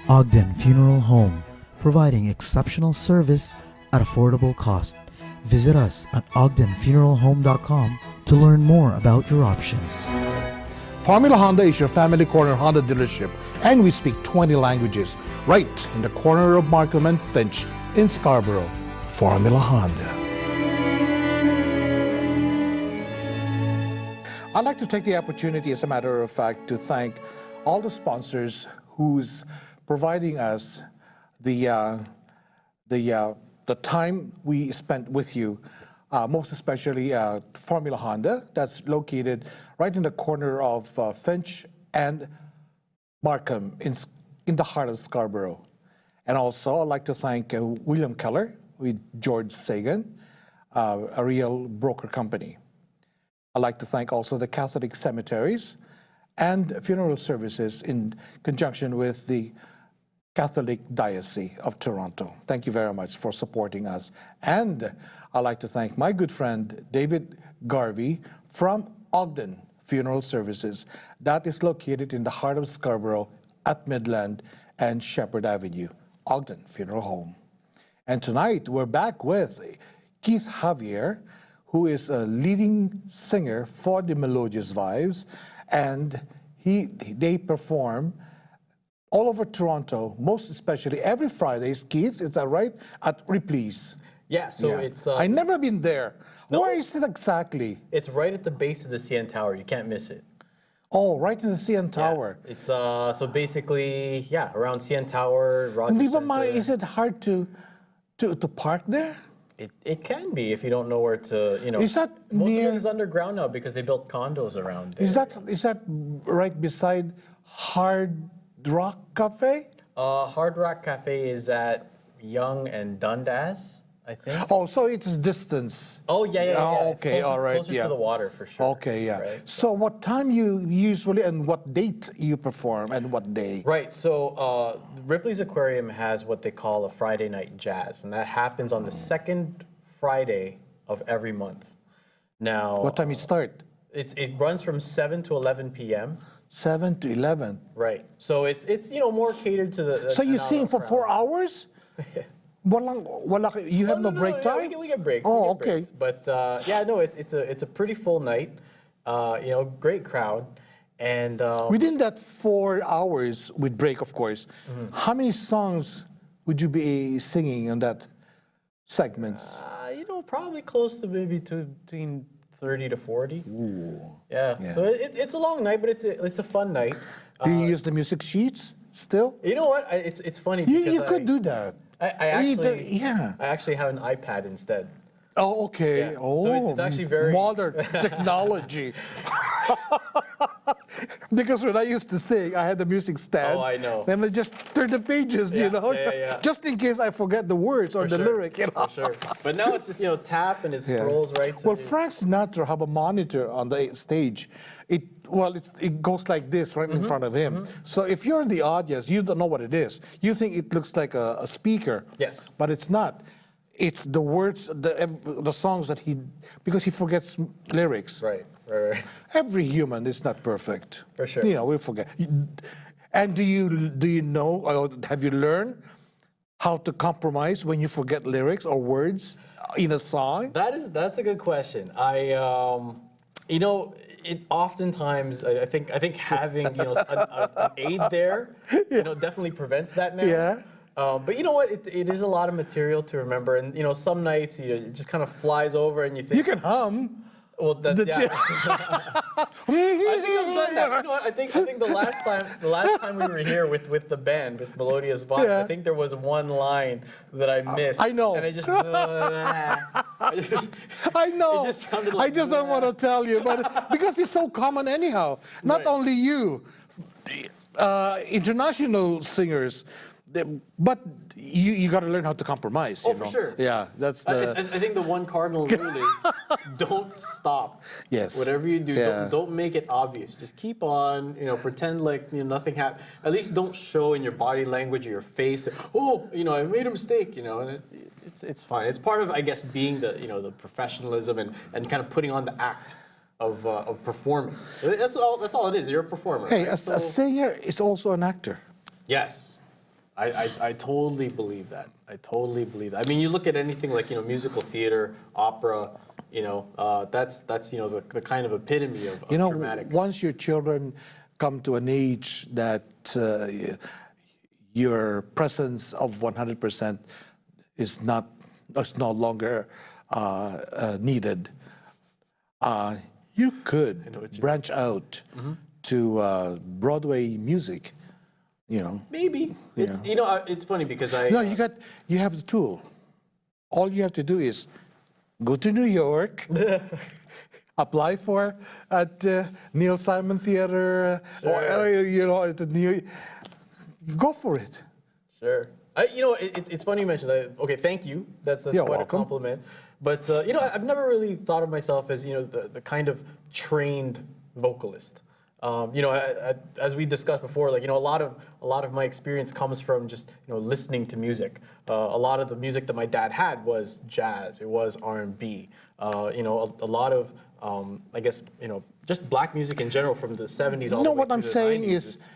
Ogden Funeral Home, providing exceptional service at affordable cost. Visit us at ogdenfuneralhome.com to learn more about your options. Formula Honda is your family corner Honda dealership, and we speak 20 languages, right in the corner of Markham and Finch in Scarborough. Formula Honda. I'd like to take the opportunity, as a matter of fact, to thank all the sponsors who's providing us the time we spent with you, most especially Formula Honda, that's located right in the corner of Finch and Markham in the heart of Scarborough. And also, I'd like to thank William Keller with George Sagan, a real broker company. I'd like to thank also the Catholic cemeteries and funeral services in conjunction with the Catholic Diocese of Toronto. Thank you very much for supporting us. And I'd like to thank my good friend David Garvey from Ogden Funeral Services. That is located in the heart of Scarborough at Midland and Shepherd Avenue, Ogden Funeral Home. And tonight we're back with Keith Javier, who is a leading singer for the Melodious Vibes, and they perform all over Toronto, most especially every Fridays. Keith, is that right? At Ripley's. Yeah, so it's... I've never been there. No, Where is it exactly? It's right at the base of the CN Tower. You can't miss it. Oh, right in the CN Tower. Yeah, it's so basically, yeah, around CN Tower, Rogers Center. Is it hard to park there? It can be if you don't know where to, you know. Is that most near, of it is underground now because they built condos around there. Is that right beside Hard Rock Cafe? Hard Rock Cafe is at Yonge and Dundas, I think. Oh, so it's distance. Oh, yeah. Oh, It's okay, closer, all right. closer to the water for sure. Okay, yeah. Right? So what time you usually and what date you perform and what day? Right, so Ripley's Aquarium has what they call a Friday night jazz, and that happens on the second Friday of every month. Now, What time you start? it runs from 7 to 11 p.m. 7 to 11. Right, so it's you know, more catered to the. So you sing for 4 hours? You have no break time? Yeah, we get breaks. Oh, we get okay. breaks. But yeah, no, it's a pretty full night. You know, great crowd, and Within that 4 hours, with break, of course, how many songs would you be singing in that segments? you know, probably close to maybe between 30 to 40. Ooh. Yeah. So it's a long night, but it's a fun night. Do you use the music sheets still? You know what? It's funny because You could do that. I Yeah. actually have an iPad instead. Oh, okay. Yeah. Oh, So it's actually very modern technology. Because when I used to sing, I had the music stand. Oh, I know. Then I just turn the pages, you Yeah, know, yeah. just in case I forget the words or For the sure, lyric. You know? For sure. But now it's just, you know, tap and it scrolls right to Well, the... Frank Sinatra have a monitor on the stage. It goes like this right in front of him. So if you're in the audience, you don't know what it is. You think it looks like a speaker. Yes. But it's not. It's the words, the songs that because he forgets lyrics. Right. Every human is not perfect. For sure. You know, we forget. And do you know, or have you learned how to compromise when you forget lyrics or words in a song? That's a good question. You know, it oftentimes I think having, you know, an aid there, you know, definitely prevents that now. Yeah. But you know what? It is a lot of material to remember, and you know, some nights it just kind of flies over, and you think You can hum. Well, that's yeah. I think I've done that. You know what? I think the last time we were here with the band with Melodious Vibes, Yeah. I think there was one line that I missed. I know. And I just. I know. It just sounded like I just don't want to tell you, but because it's so common anyhow. Not Right. only you, international singers, but you got to learn how to compromise. Oh, you for know? sure. Yeah, that's the. I think the one cardinal rule is don't stop. Yes. Whatever you do, Yeah. don't make it obvious. Just keep on, you know, pretend like, you know, nothing happened. At least don't show in your body language or your face that, oh, you know, I made a mistake, you know, and it's fine. It's part of, I guess, being the, you know, the professionalism and kind of putting on the act of performing. That's all it is. You're a performer. Hey, right? a singer is also an actor. Yes. I totally believe that. I totally believe that. I mean, you look at anything like, musical theater, opera, that's the kind of epitome of dramatic. Once your children come to an age that your presence of 100% is no longer needed, you could branch out to Broadway music. Maybe. It's funny because you have the tool. All you have to do is go to New York, apply for at Neil Simon Theater, or at the go for it. Sure. It's funny you mentioned that. Okay, thank you. That's You're quite welcome. a compliment. But I've never really thought of myself as the kind of trained vocalist. As we discussed before, like a lot of my experience comes from just listening to music. A lot of the music that my dad had was jazz. It was R&B. A lot of I guess just black music in general from the 70s all the way What to I'm the saying 90s. is,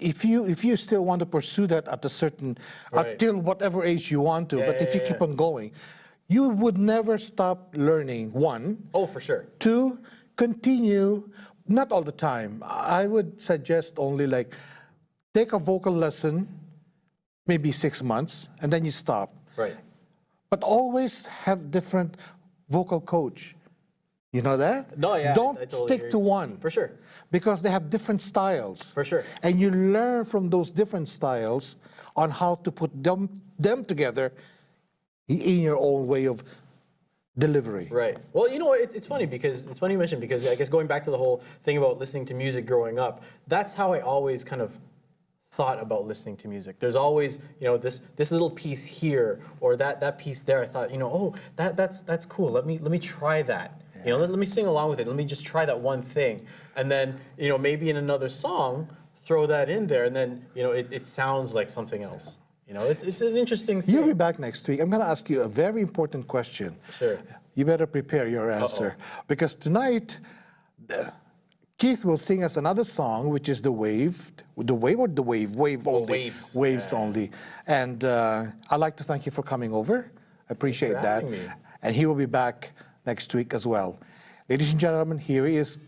if you still want to pursue that at a certain until whatever age you want to, but if you keep on going, you would never stop learning. One. Oh, for sure. Two, continue. Not all the time. I would suggest only like take a vocal lesson, maybe 6 months, and then you stop. Right. But always have different vocal coach. You know that? No, yeah. Don't I totally stick agree. to one. For sure. Because they have different styles. For sure. And you learn from those different styles on how to put them together in your own way of delivery. Right. Well, it's funny you mentioned, because I guess going back to the whole thing about listening to music growing up, that's how I always kind of thought about listening to music. There's always, this little piece here or that piece there. I thought, that's cool. Let me try that. Yeah. Let me sing along with it. Let me just try that one thing. And then, maybe in another song, throw that in there, and then, it sounds like something else. It's an interesting thing. You'll be back next week. I'm going to ask you a very important question. Sure. You better prepare your answer. Because tonight, Keith will sing us another song, which is Wave only. Waves. Waves only. And I'd like to thank you for coming over. I appreciate that. having me. And he will be back next week as well. Ladies and gentlemen, here he is,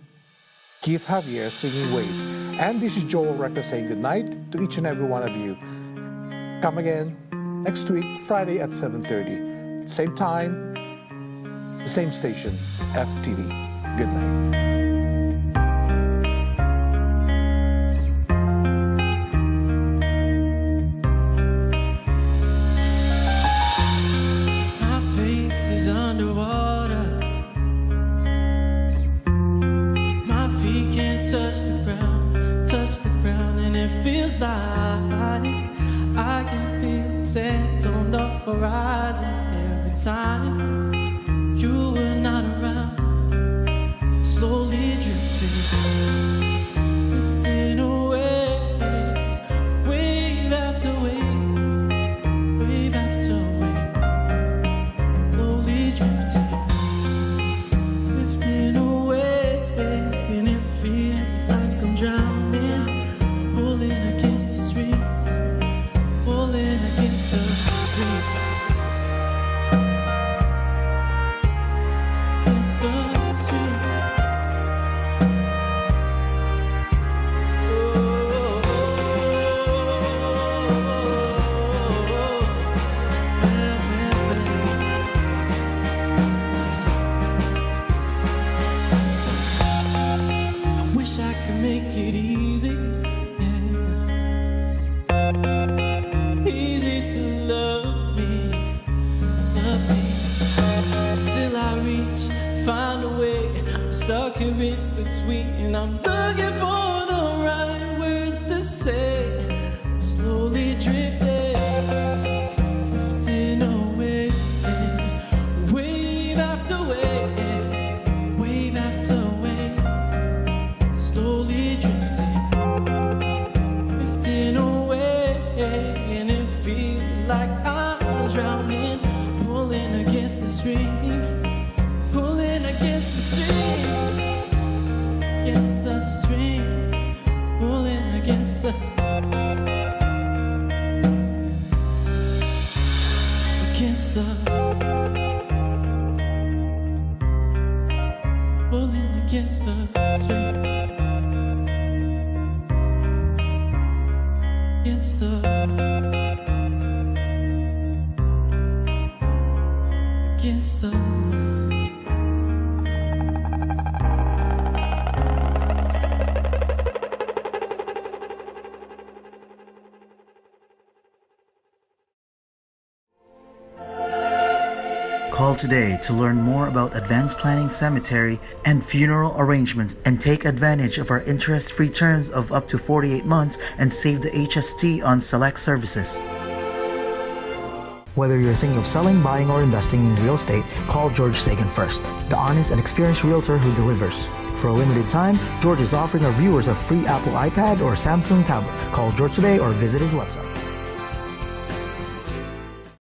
Keith Javier singing Wave. And this is Joel Recker saying goodnight to each and every one of you. Come again next week, Friday at 7:30. Same time, the same station, FTV. Good night. Underwater, my feet can't touch the ground, and it feels like I can feel sands on the horizon every time you were not around, slowly drifting away, wave after wave, wave after wave. Drifting away, and it feels like I'm drowning, pulling against the stream, pulling against the stream, against the stream. Wish I could make it easy, yeah. Easy to love me. Still I reach, find a way. I'm stuck here in between, and I'm looking for the right words to say. I'm slowly drifting, drifting away, wave after wave, wave after wave. Slowly drifting, drifting away, and it feels like I'm drowning, pulling against the stream, pulling against the stream, against the stream, pulling against the against the Call today to learn more about advanced planning cemetery and funeral arrangements and take advantage of our interest-free terms of up to 48 months and save the HST on select services. Whether you're thinking of selling, buying, or investing in real estate, call George Sagan first, the honest and experienced realtor who delivers. For a limited time, George is offering our viewers a free Apple iPad or Samsung tablet. Call George today or visit his website.